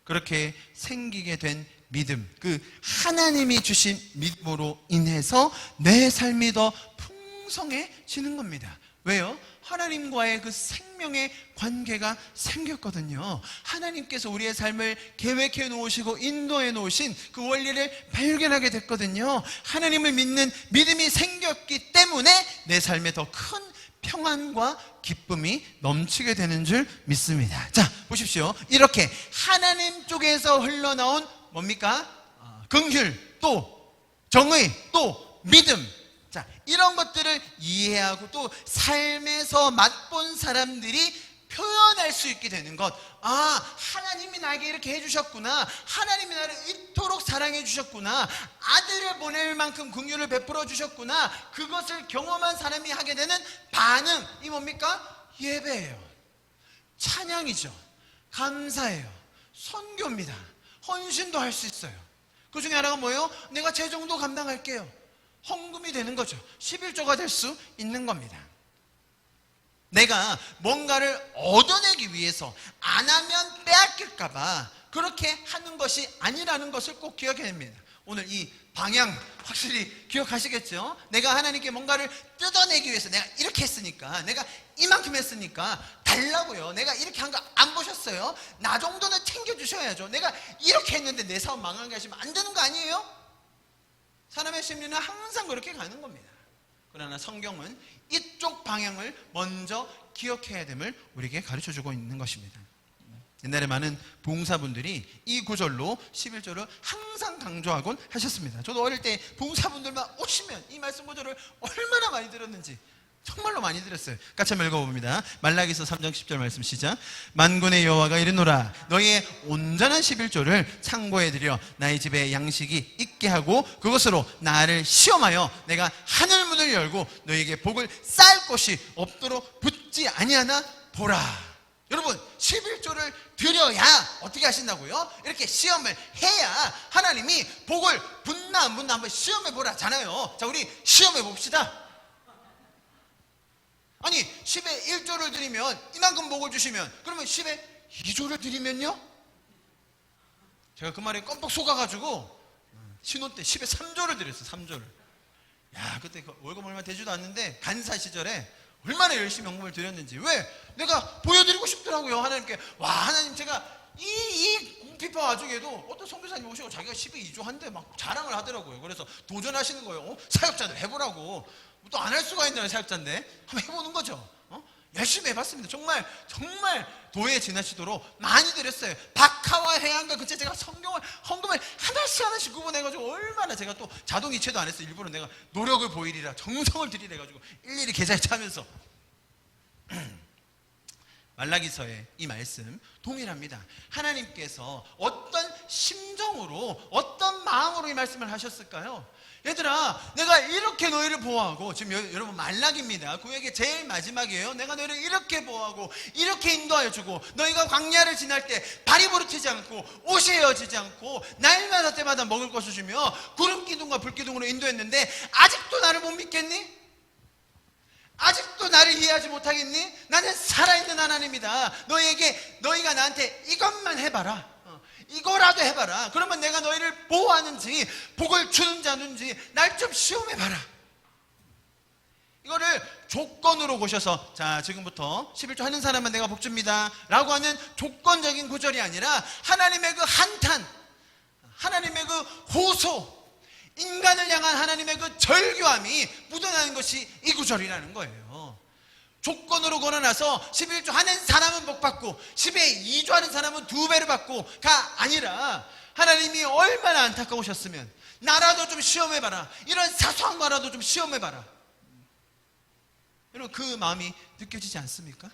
그렇게 생기게 된 믿음, 그 하나님이 주신 믿음으로 인해서 내 삶이 더 풍성해지는 겁니다. 왜요? 하나님과의 그 생명의 관계가 생겼거든요. 하나님께서 우리의 삶을 계획해 놓으시고 인도해 놓으신 그 원리를 발견하게 됐거든요. 하나님을 믿는 믿음이 생겼기 때문에 내 삶에 더 큰 평안과 기쁨이 넘치게 되는 줄 믿습니다. 자, 보십시오. 이렇게 하나님 쪽에서 흘러나온 뭡니까? 긍휼, 또 정의, 또 믿음. 자, 이런 것들을 이해하고 또 삶에서 맛본 사람들이 표현할 수 있게 되는 것. 하나님이 나에게 이렇게 해주셨구나. 하나님이 나를 이토록 사랑해 주셨구나. 아들을 보낼 만큼 긍휼을 베풀어 주셨구나. 그것을 경험한 사람이 하게 되는 반응이 뭡니까? 예배예요. 찬양이죠. 감사예요. 선교입니다. 헌신도 할 수 있어요. 그 중에 하나가 뭐예요? 내가 제 정도 감당할게요. 헌금이 되는 거죠. 11조가 될 수 있는 겁니다. 내가 뭔가를 얻어내기 위해서 안 하면 빼앗길까봐 그렇게 하는 것이 아니라는 것을 꼭 기억해야 됩니다. 오늘 이 방향 확실히 기억하시겠죠? 내가 하나님께 뭔가를 뜯어내기 위해서 내가 이렇게 했으니까, 내가 이만큼 했으니까 달라고요. 내가 이렇게 한 거 안 보셨어요? 나 정도는 챙겨주셔야죠. 내가 이렇게 했는데 내 사업 망하게 하시면 안 되는 거 아니에요? 사람의 심리는 항상 그렇게 가는 겁니다. 그러나 성경은 이쪽 방향을 먼저 기억해야 됨을 우리에게 가르쳐주고 있는 것입니다. 옛날에 많은 봉사분들이 이 구절로 11조를 항상 강조하곤 하셨습니다. 저도 어릴 때 봉사분들만 오시면 이 말씀 구절을 얼마나 많이 들었는지 정말로 많이 들었어요. 같이 한번 읽어봅니다. 말라기서 3장 10절 말씀 시작. 만군의 여호와가 이르노라, 너희의 온전한 11조를 창고에 들여 나의 집에 양식이 있게 하고 그것으로 나를 시험하여 내가 하늘문을 열고 너희에게 복을 쌓을 곳이 없도록 붙지 아니하나 보라. 여러분, 11조를 드려야 어떻게 하신다고요? 이렇게 시험을 해야 하나님이 복을 붙나 안 붙나 한번 시험해 보라잖아요. 자, 우리 시험해 봅시다. 아니, 10에 1조를 드리면 이만큼 복을 주시면, 그러면 10에 2조를 드리면요? 제가 그 말에 껌뻑 속아가지고 신혼 때 10에 3조를 드렸어요. 3조를. 야, 그때 월급 얼마 되지도 않는데 간사 시절에 얼마나 열심히 헌금을 드렸는지. 왜? 내가 보여드리고 싶더라고요. 하나님께. 와, 하나님, 제가 이 공피파 와중에도 어떤 선교사님 오시고 자기가 10에 2조 한데 막 자랑을 하더라고요. 그래서 도전하시는 거예요. 사역자들 해보라고. 또 안 할 수가 있나요? 사역자인데 한번 해보는 거죠. 열심히 해봤습니다. 정말 도에 지나치도록 많이 드렸어요. 박하와 해안과 그때 제가 헌금을 하나씩 구분해가지고 얼마나 제가 또 자동이체도 안 했어요. 일부러 내가 노력을 보이리라, 정성을 들이라 해가지고 일일이 계좌에 차면서 말라기서의 이 말씀 동일합니다. 하나님께서 어떤 심정으로, 어떤 마음으로 이 말씀을 하셨을까요? 얘들아, 내가 이렇게 너희를 보호하고, 지금 여러분 말라기입니다. 구약의 제일 마지막이에요. 내가 너희를 이렇게 보호하고 이렇게 인도하여 주고, 너희가 광야를 지날 때 발이 부르트지 않고 옷이 헤어지지 않고 날마다 때마다 먹을 것을 주며 구름기둥과 불기둥으로 인도했는데 아직도 나를 못 믿겠니? 아직도 나를 이해하지 못하겠니? 나는 살아있는 하나님이다. 너희가 나한테 이것만 해봐라. 이거라도 해봐라. 그러면 내가 너희를 보호하는지 복을 주는지 안 주는지 날 좀 시험해봐라. 이거를 조건으로 보셔서, 자, 지금부터 11조 하는 사람은 내가 복 줍니다 라고 하는 조건적인 구절이 아니라 하나님의 그 한탄, 하나님의 그 호소, 인간을 향한 하나님의 그 절규함이 묻어나는 것이 이 구절이라는 거예요. 조건으로 걸어놔서 11조 하는 사람은 복 받고 10에 2조 하는 사람은 2배를 받고가 아니라 하나님이 얼마나 안타까우셨으면 나라도 좀 시험해봐라, 이런 사소한 거라도 좀 시험해봐라. 여러분, 그 마음이 느껴지지 않습니까?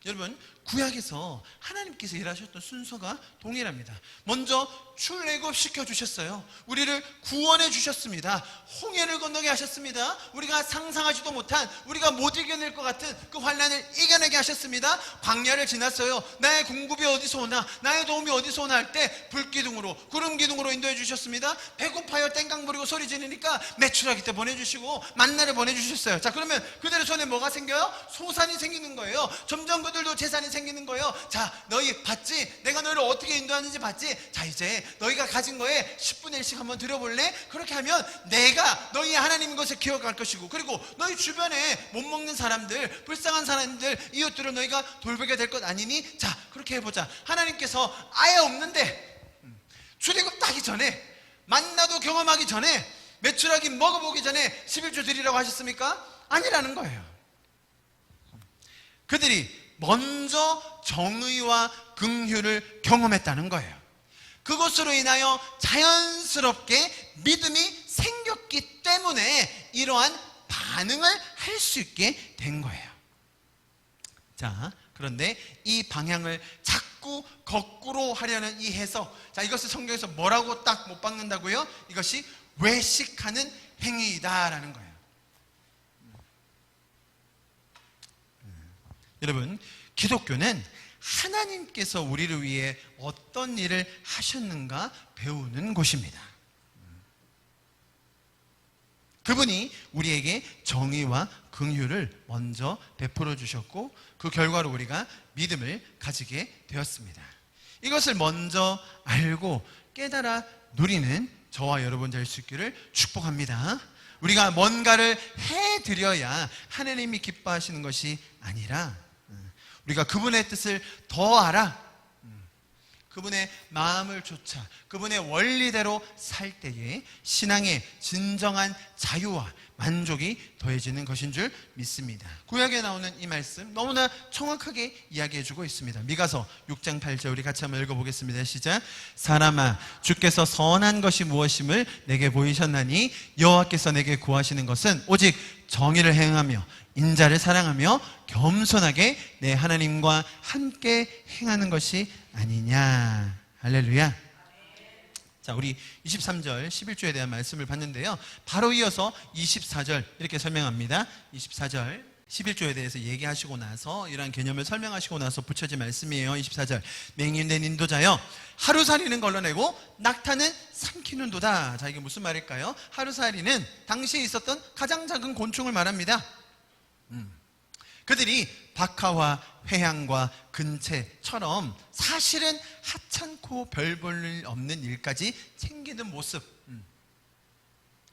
여러분, 구약에서 하나님께서 일하셨던 순서가 동일합니다. 먼저 출애굽 시켜주셨어요. 우리를 구원해 주셨습니다. 홍해를 건너게 하셨습니다. 우리가 상상하지도 못한, 우리가 못 이겨낼 것 같은 그 환난을 이겨내게 하셨습니다. 광야를 지났어요. 나의 공급이 어디서 오나, 나의 도움이 어디서 오나 할 때 불기둥으로, 구름기둥으로 인도해 주셨습니다. 배고파요 땡깡 부리고 소리 지르니까 메추라기 때 보내주시고 만나를 보내주셨어요. 자, 그러면 그대로 손에 뭐가 생겨요? 소산이 생기는 거예요. 점점 그들도 재산이 생기는 거예요. 자, 너희 봤지? 내가 너희를 어떻게 인도하는지 봤지? 자, 이제 너희가 가진 거에 10분의 1씩 한번 드려볼래? 그렇게 하면 내가 너희 하나님인 것을 기억할 것이고, 그리고 너희 주변에 못 먹는 사람들, 불쌍한 사람들, 이웃들을 너희가 돌보게 될 것 아니니? 자, 그렇게 해보자. 하나님께서 아예 없는데 출애굽 따기 전에, 만나도 경험하기 전에, 메추라기 먹어보기 전에 11조 드리라고 하셨습니까? 아니라는 거예요. 그들이 먼저 정의와 긍휼을 경험했다는 거예요. 그것으로 인하여 자연스럽게 믿음이 생겼기 때문에 이러한 반응을 할 수 있게 된 거예요. 자, 그런데 이 방향을 자꾸 거꾸로 하려는 이 해석, 자, 이것을 성경에서 뭐라고 딱 못 박는다고요? 이것이 외식하는 행위이다라는 거예요. 여러분, 기독교는 하나님께서 우리를 위해 어떤 일을 하셨는가 배우는 곳입니다. 그분이 우리에게 정의와 긍휼을 먼저 베풀어 주셨고, 그 결과로 우리가 믿음을 가지게 되었습니다. 이것을 먼저 알고 깨달아 누리는 저와 여러분 될 수 있기를 축복합니다. 우리가 뭔가를 해드려야 하나님이 기뻐하시는 것이 아니라, 우리가 그분의 뜻을 더 알아, 그분의 마음을 좇아 그분의 원리대로 살 때에 신앙의 진정한 자유와 만족이 더해지는 것인 줄 믿습니다. 구약에 나오는 이 말씀 너무나 정확하게 이야기해주고 있습니다. 미가서 6장 8절 우리 같이 한번 읽어보겠습니다. 시작. 사람아, 주께서 선한 것이 무엇임을 내게 보이셨나니 여호와께서 내게 구하시는 것은 오직 정의를 행하며 인자를 사랑하며 겸손하게 내 하나님과 함께 행하는 것이 아니냐. 할렐루야. 자, 우리 23절 11조에 대한 말씀을 봤는데요, 바로 이어서 24절 이렇게 설명합니다. 24절 11조에 대해서 얘기하시고 나서, 이러한 개념을 설명하시고 나서 붙여진 말씀이에요. 24절. 맹인된 인도자여, 하루살이는 걸러내고 낙타는 삼키는도다. 자, 이게 무슨 말일까요? 하루살이는 당시에 있었던 가장 작은 곤충을 말합니다. 그들이 박하와 회향과 근채처럼 사실은 하찮고 별 볼 일 없는 일까지 챙기는 모습,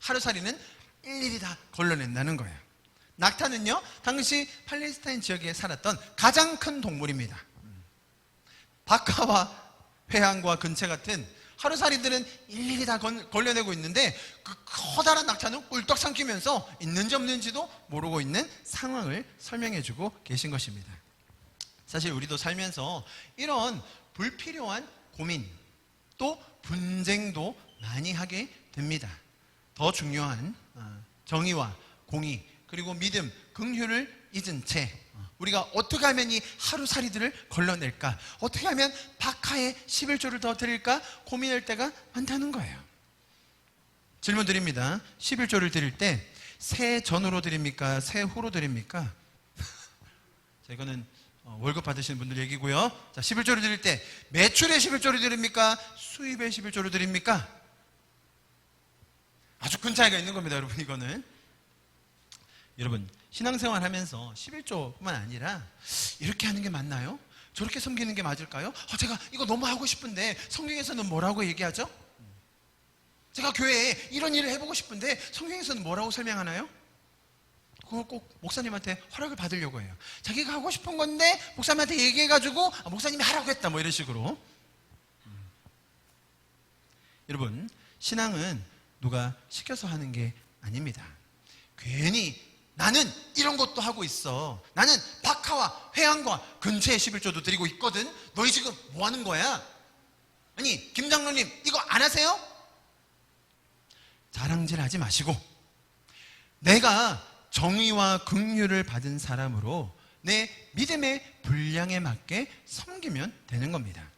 하루살이는 일일이 다 걸러낸다는 거예요. 낙타는요, 당시 팔레스타인 지역에 살았던 가장 큰 동물입니다. 박하와 회향과 근채 같은 하루살이들은 일일이 다 걸려내고 있는데, 그 커다란 낙타는 꿀떡 삼키면서 있는지 없는지도 모르고 있는 상황을 설명해주고 계신 것입니다. 사실 우리도 살면서 이런 불필요한 고민 또 분쟁도 많이 하게 됩니다. 더 중요한 정의와 공의 그리고 믿음, 긍휼을 잊은 채 우리가 어떻게 하면 이 하루살이들을 걸러낼까, 어떻게 하면 박하에 11조를 더 드릴까 고민할 때가 많다는 거예요. 질문 드립니다. 11조를 드릴 때 새 전으로 드립니까? 새 후로 드립니까? 자, 이거는 월급 받으시는 분들 얘기고요. 자, 11조를 드릴 때 매출의 11조를 드립니까? 수입의 11조를 드립니까? 아주 큰 차이가 있는 겁니다, 여러분. 이거는 여러분, 신앙생활 하면서 11조뿐만 아니라 이렇게 하는 게 맞나요? 저렇게 섬기는 게 맞을까요? 제가 이거 너무 하고 싶은데 성경에서는 뭐라고 얘기하죠? 제가 교회에 이런 일을 해보고 싶은데 성경에서는 뭐라고 설명하나요? 그걸 꼭 목사님한테 허락을 받으려고 해요. 자기가 하고 싶은 건데 목사님한테 얘기해가지고 목사님이 하라고 했다, 뭐 이런 식으로. 여러분, 신앙은 누가 시켜서 하는 게 아닙니다. 괜히 나는 이런 것도 하고 있어. 나는 박하와 회양과 근처에 11조도 드리고 있거든. 너희 지금 뭐 하는 거야? 아니, 김 장로님 이거 안 하세요? 자랑질 하지 마시고, 내가 정의와 긍휼을 받은 사람으로 내 믿음의 분량에 맞게 섬기면 되는 겁니다.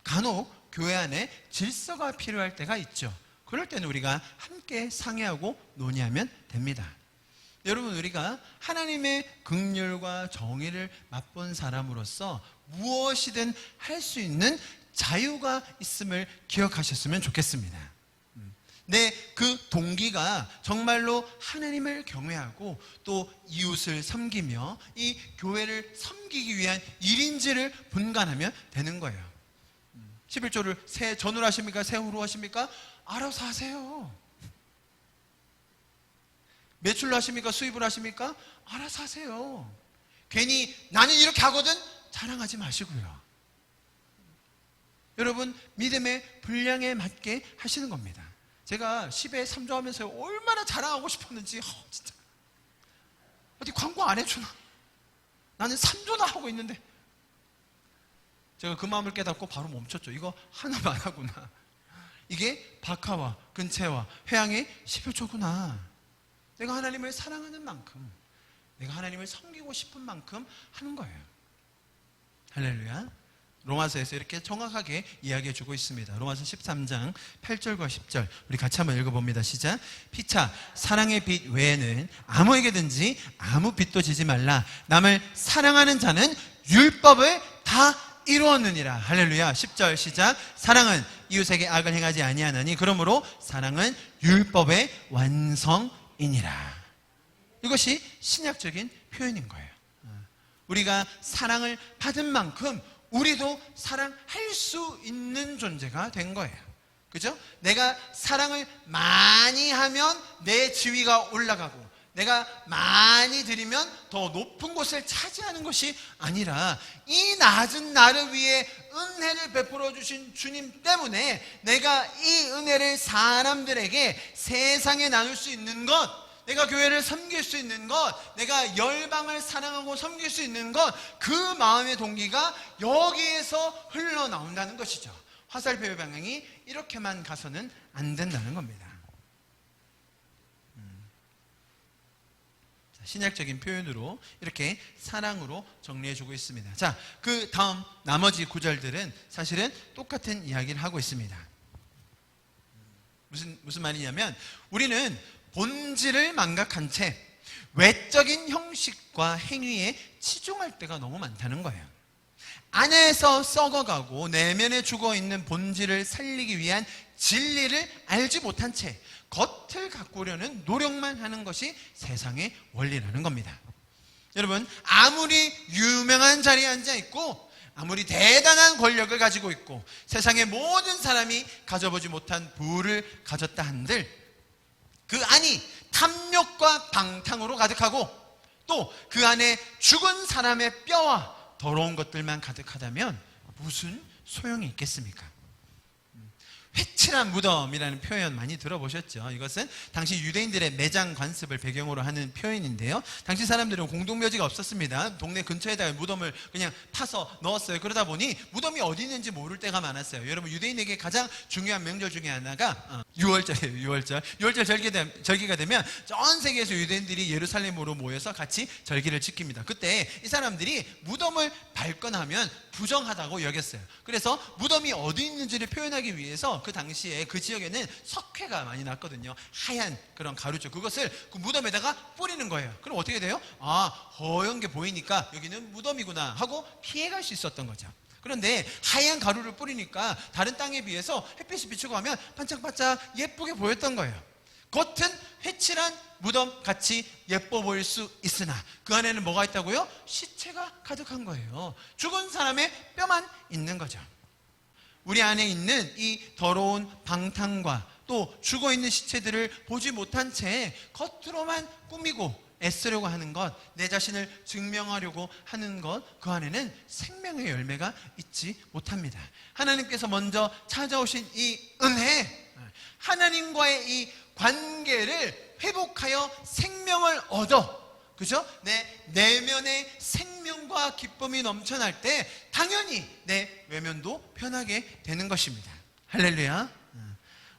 간혹 교회 안에 질서가 필요할 때가 있죠. 그럴 때는 우리가 함께 상의하고 논의하면 됩니다. 여러분, 우리가 하나님의 긍휼과 정의를 맛본 사람으로서 무엇이든 할 수 있는 자유가 있음을 기억하셨으면 좋겠습니다. 내 그 동기가 정말로 하나님을 경외하고 또 이웃을 섬기며 이 교회를 섬기기 위한 일인지를 분간하면 되는 거예요. 11조를 새 전후로 하십니까? 새후로 하십니까? 알아서 하세요. 매출로 하십니까? 수입으로 하십니까? 알아서 하세요. 괜히 나는 이렇게 하거든 자랑하지 마시고요. 여러분, 믿음의 분량에 맞게 하시는 겁니다. 제가 10에 3조 하면서 얼마나 자랑하고 싶었는지, 진짜 어디 광고 안 해주나? 나는 3조나 하고 있는데. 제가 그 마음을 깨닫고 바로 멈췄죠. 이거 하나만 하구나. 이게 박하와 근채와 회양의 11조구나. 내가 하나님을 사랑하는 만큼, 내가 하나님을 섬기고 싶은 만큼 하는 거예요. 할렐루야. 로마서에서 이렇게 정확하게 이야기해 주고 있습니다. 로마서 13장 8절과 10절 우리 같이 한번 읽어봅니다. 시작. 피차 사랑의 빚 외에는 아무에게든지 아무 빚도 지지 말라. 남을 사랑하는 자는 율법을 다 이루었느니라. 할렐루야. 10절 시작. 사랑은 이웃에게 악을 행하지 아니하나니 그러므로 사랑은 율법의 완성이니라. 이것이 신약적인 표현인 거예요. 우리가 사랑을 받은 만큼 우리도 사랑할 수 있는 존재가 된 거예요. 그죠? 내가 사랑을 많이 하면 내 지위가 올라가고, 내가 많이 드리면 더 높은 곳을 차지하는 것이 아니라 이 낮은 나를 위해 은혜를 베풀어 주신 주님 때문에 내가 이 은혜를 사람들에게 세상에 나눌 수 있는 것, 내가 교회를 섬길 수 있는 것, 내가 열방을 사랑하고 섬길 수 있는 것, 그 마음의 동기가 여기에서 흘러나온다는 것이죠. 화살표의 방향이 이렇게만 가서는 안 된다는 겁니다. 신약적인 표현으로 이렇게 사랑으로 정리해주고 있습니다. 자, 그 다음 나머지 구절들은 사실은 똑같은 이야기를 하고 있습니다. 무슨 말이냐면, 우리는 본질을 망각한 채 외적인 형식과 행위에 치중할 때가 너무 많다는 거예요. 안에서 썩어가고 내면에 죽어있는 본질을 살리기 위한 진리를 알지 못한 채 겉을 가꾸려는 노력만 하는 것이 세상의 원리라는 겁니다. 여러분, 아무리 유명한 자리에 앉아있고 아무리 대단한 권력을 가지고 있고 세상의 모든 사람이 가져보지 못한 부를 가졌다 한들 그 안이 탐욕과 방탕으로 가득하고 또 그 안에 죽은 사람의 뼈와 더러운 것들만 가득하다면 무슨 소용이 있겠습니까? 회칠한 무덤이라는 표현 많이 들어보셨죠? 이것은 당시 유대인들의 매장 관습을 배경으로 하는 표현인데요. 당시 사람들은 공동묘지가 없었습니다. 동네 근처에다가 무덤을 그냥 파서 넣었어요. 그러다 보니 무덤이 어디 있는지 모를 때가 많았어요. 여러분, 유대인에게 가장 중요한 명절 중에 하나가 유월절이에요. 유월절 절기가 되면 전 세계에서 유대인들이 예루살렘으로 모여서 같이 절기를 지킵니다. 그때 이 사람들이 무덤을 밟거나 부정하다고 여겼어요. 그래서 무덤이 어디 있는지를 표현하기 위해서 그 당시에 그 지역에는 석회가 많이 났거든요. 하얀 그런 가루죠. 그것을 그 무덤에다가 뿌리는 거예요. 그럼 어떻게 돼요? 허연 게 보이니까 여기는 무덤이구나 하고 피해갈 수 있었던 거죠. 그런데 하얀 가루를 뿌리니까 다른 땅에 비해서 햇빛이 비추고 하면 반짝반짝 예쁘게 보였던 거예요. 겉은 회칠한 무덤 같이 예뻐 보일 수 있으나 그 안에는 뭐가 있다고요? 시체가 가득한 거예요. 죽은 사람의 뼈만 있는 거죠. 우리 안에 있는 이 더러운 방탕과 또 죽어있는 시체들을 보지 못한 채 겉으로만 꾸미고 애쓰려고 하는 것, 내 자신을 증명하려고 하는 것, 그 안에는 생명의 열매가 있지 못합니다. 하나님께서 먼저 찾아오신 이 은혜, 하나님과의 이 관계를 회복하여 생명을 얻어, 그죠? 내 내면의 생명과 기쁨이 넘쳐날 때 당연히 내 외면도 편하게 되는 것입니다. 할렐루야.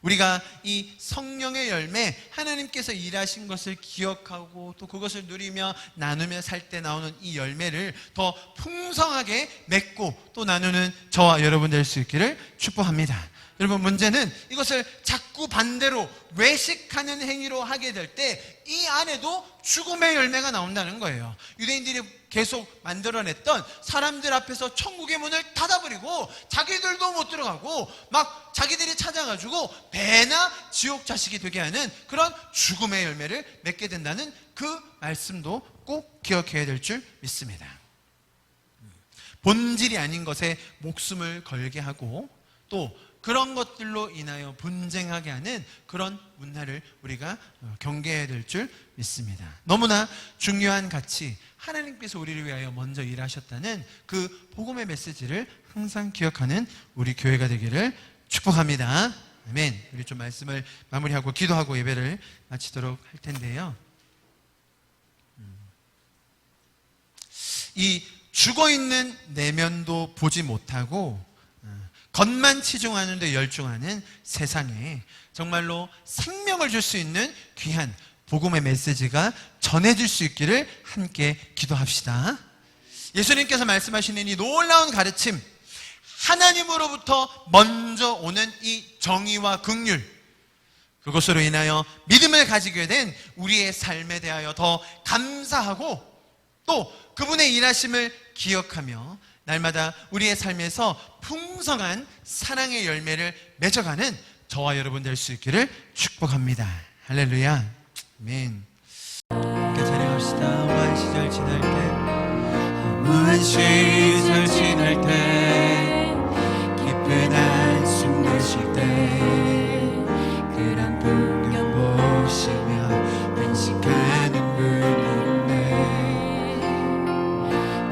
우리가 이 성령의 열매, 하나님께서 일하신 것을 기억하고 또 그것을 누리며 나누며 살 때 나오는 이 열매를 더 풍성하게 맺고 또 나누는 저와 여러분 될 수 있기를 축복합니다. 여러분, 문제는 이것을 자꾸 반대로 외식하는 행위로 하게 될 때 이 안에도 죽음의 열매가 나온다는 거예요. 유대인들이 계속 만들어냈던 사람들 앞에서 천국의 문을 닫아버리고 자기들도 못 들어가고 막 자기들이 찾아가지고 배나 지옥 자식이 되게 하는 그런 죽음의 열매를 맺게 된다는 그 말씀도 꼭 기억해야 될 줄 믿습니다. 본질이 아닌 것에 목숨을 걸게 하고 또 그런 것들로 인하여 분쟁하게 하는 그런 문화를 우리가 경계해야 될 줄 믿습니다. 너무나 중요한 가치, 하나님께서 우리를 위하여 먼저 일하셨다는 그 복음의 메시지를 항상 기억하는 우리 교회가 되기를 축복합니다. 아멘. 우리 좀 말씀을 마무리하고 기도하고 예배를 마치도록 할 텐데요. 이 죽어있는 내면도 보지 못하고 겉만 치중하는 데 열중하는 세상에 정말로 생명을 줄 수 있는 귀한 복음의 메시지가 전해질 수 있기를 함께 기도합시다. 예수님께서 말씀하시는 이 놀라운 가르침, 하나님으로부터 먼저 오는 이 정의와 긍휼, 그것으로 인하여 믿음을 가지게 된 우리의 삶에 대하여 더 감사하고 또 그분의 일하심을 기억하며 날마다 우리의 삶에서 풍성한 사랑의 열매를 맺어가는 저와 여러분 될 수 있기를 축복합니다. 할렐루야. 아멘. 함께 찬양합시다. 무한 시절 지날 때, 무한 시절 지날 때, 깊은 한숨 내쉴 때, 그런 풍경 보시며 안식하는 분이 있네.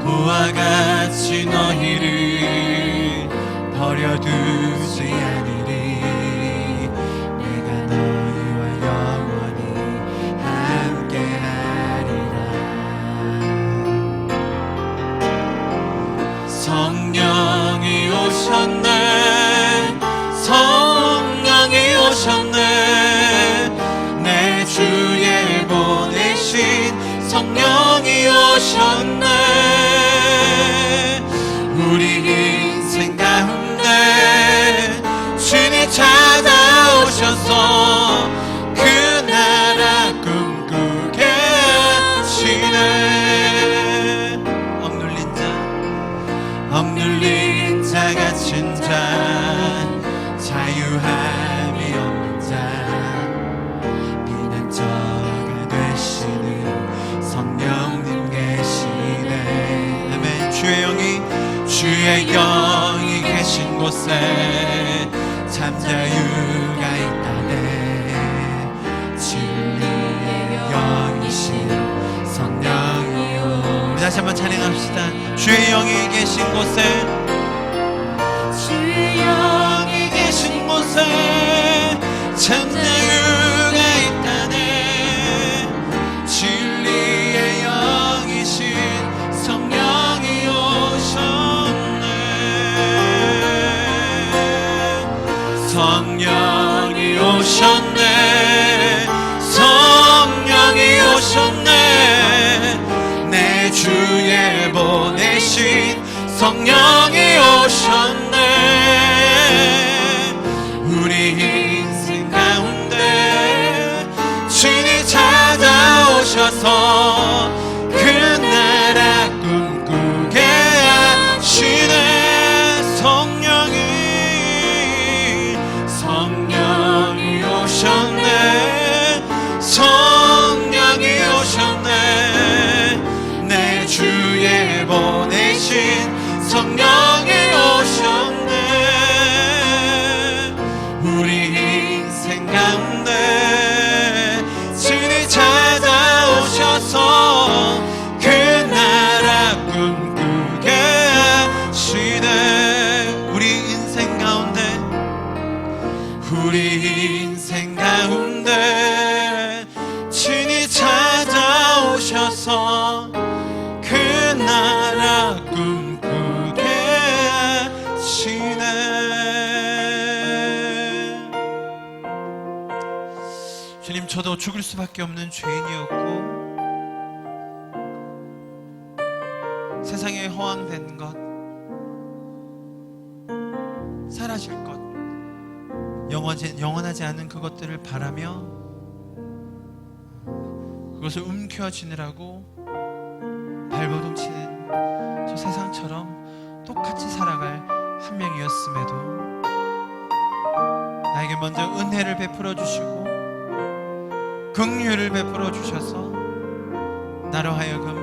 그와 같이 너희를 버려두지 않으리. 내가 너희와 영원히 함께하리라. 성령이 오셨네. 성령이 오셨네. 내 주에 보내신 성령이 오셨네. 우리 인생 가운데 주님 찾아오셔서 그 나라 꿈꾸게 하시네. 억눌린 자 갇힌 자, 자유함이 없는 자, 피난처가 되시는 성령님 계시네. 아멘. 주의 영이 계신 곳에 잠자유가 있다네. 진리의 영이신 성령이 우리 다시 한번 찬양합시다. 주의 영이 계신 곳에, 주의 영이 계신 곳에 잠자유가 있다네. 진리의 영이신 성령이 오셨네. 성령이 오셨네. 성령이 오셨네. 내 주에 보내신 성령이 오셨네. 우리 인생 가운데 주님 찾아오셔서 그 나라 꿈꾸게 하시네. 성령이 오셨네. 성령이 오셨네. 내 주에 보내신 성령이 오셨네. 우리 인생 가운데 주님 찾아오셔서 저도 죽을 수밖에 없는 죄인이었고 세상에 허황된 것, 사라질 것, 영원하지 않은 그것들을 바라며 그것을 움켜쥐느라고 발버둥 치는 저 세상처럼 똑같이 살아갈 한 명이었음에도 나에게 먼저 은혜를 베풀어 주시고 긍휼을 베풀어 주셔서 나로 하여금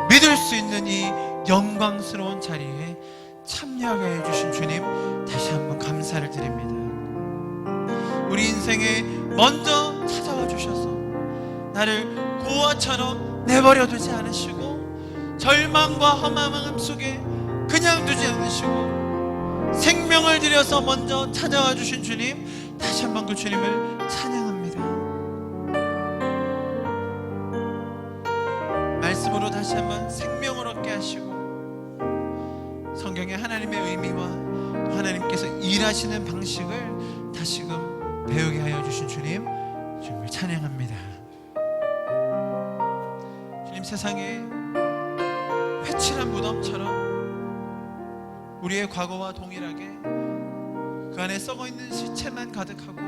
믿을 수 있는 이 영광스러운 자리에 참여하게 해주신 주님, 다시 한번 감사를 드립니다. 우리 인생에 먼저 찾아와 주셔서 나를 고아처럼 내버려 두지 않으시고 절망과 허망함 속에 그냥 두지 않으시고 생명을 들여서 먼저 찾아와 주신 주님, 다시 한번 그 주님을 찬양합니다. 말씀으로 다시 한번 생명을 얻게 하시고 성경의 하나님의 의미와 하나님께서 일하시는 방식을 다시금 배우게 하여 주신 주님, 주님을 찬양합니다. 주님, 세상에 회칠한 무덤처럼 우리의 과거와 동일하게 그 안에 썩어있는 시체만 가득하고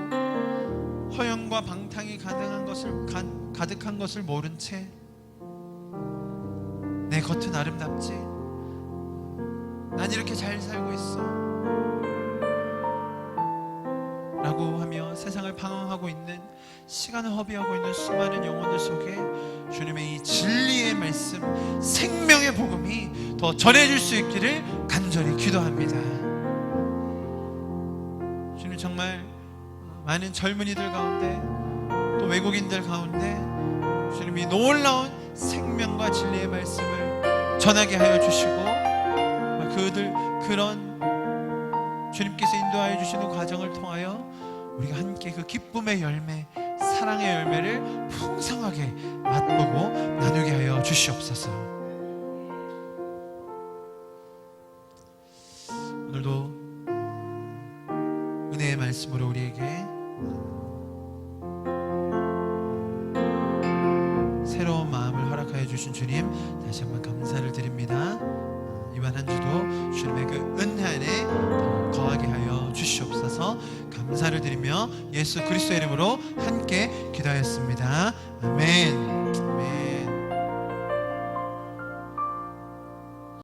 허영과 방탕이 가득한 것을 모른 채 내 겉은 아름답지, 난 이렇게 잘 살고 있어 라고 하며 세상을 방황하고 있는, 시간을 허비하고 있는 수많은 영혼들 속에 주님의 이 진리의 말씀, 생명의 복음이 더 전해질 수 있기를 간절히 기도합니다. 주님, 정말 많은 젊은이들 가운데 또 외국인들 가운데 주님이 놀라운 생명과 진리의 말씀을 전하게 하여 주시고 그런 주님께서 인도하여 주시는 과정을 통하여 우리가 함께 그 기쁨의 열매, 사랑의 열매를 풍성하게 맛보고 나누게 하여 주시옵소서. 오늘도 은혜의 말씀으로 우리에게 새로운 마음을 허락하여 주신 주님, 다시 한번 감사를 드립니다. 이번 한 주도 주님의 그 은혜 안에 거하게 하여 주시옵소서. 감사를 드리며 예수 그리스도의 이름으로 함께 기도하였습니다. 아멘.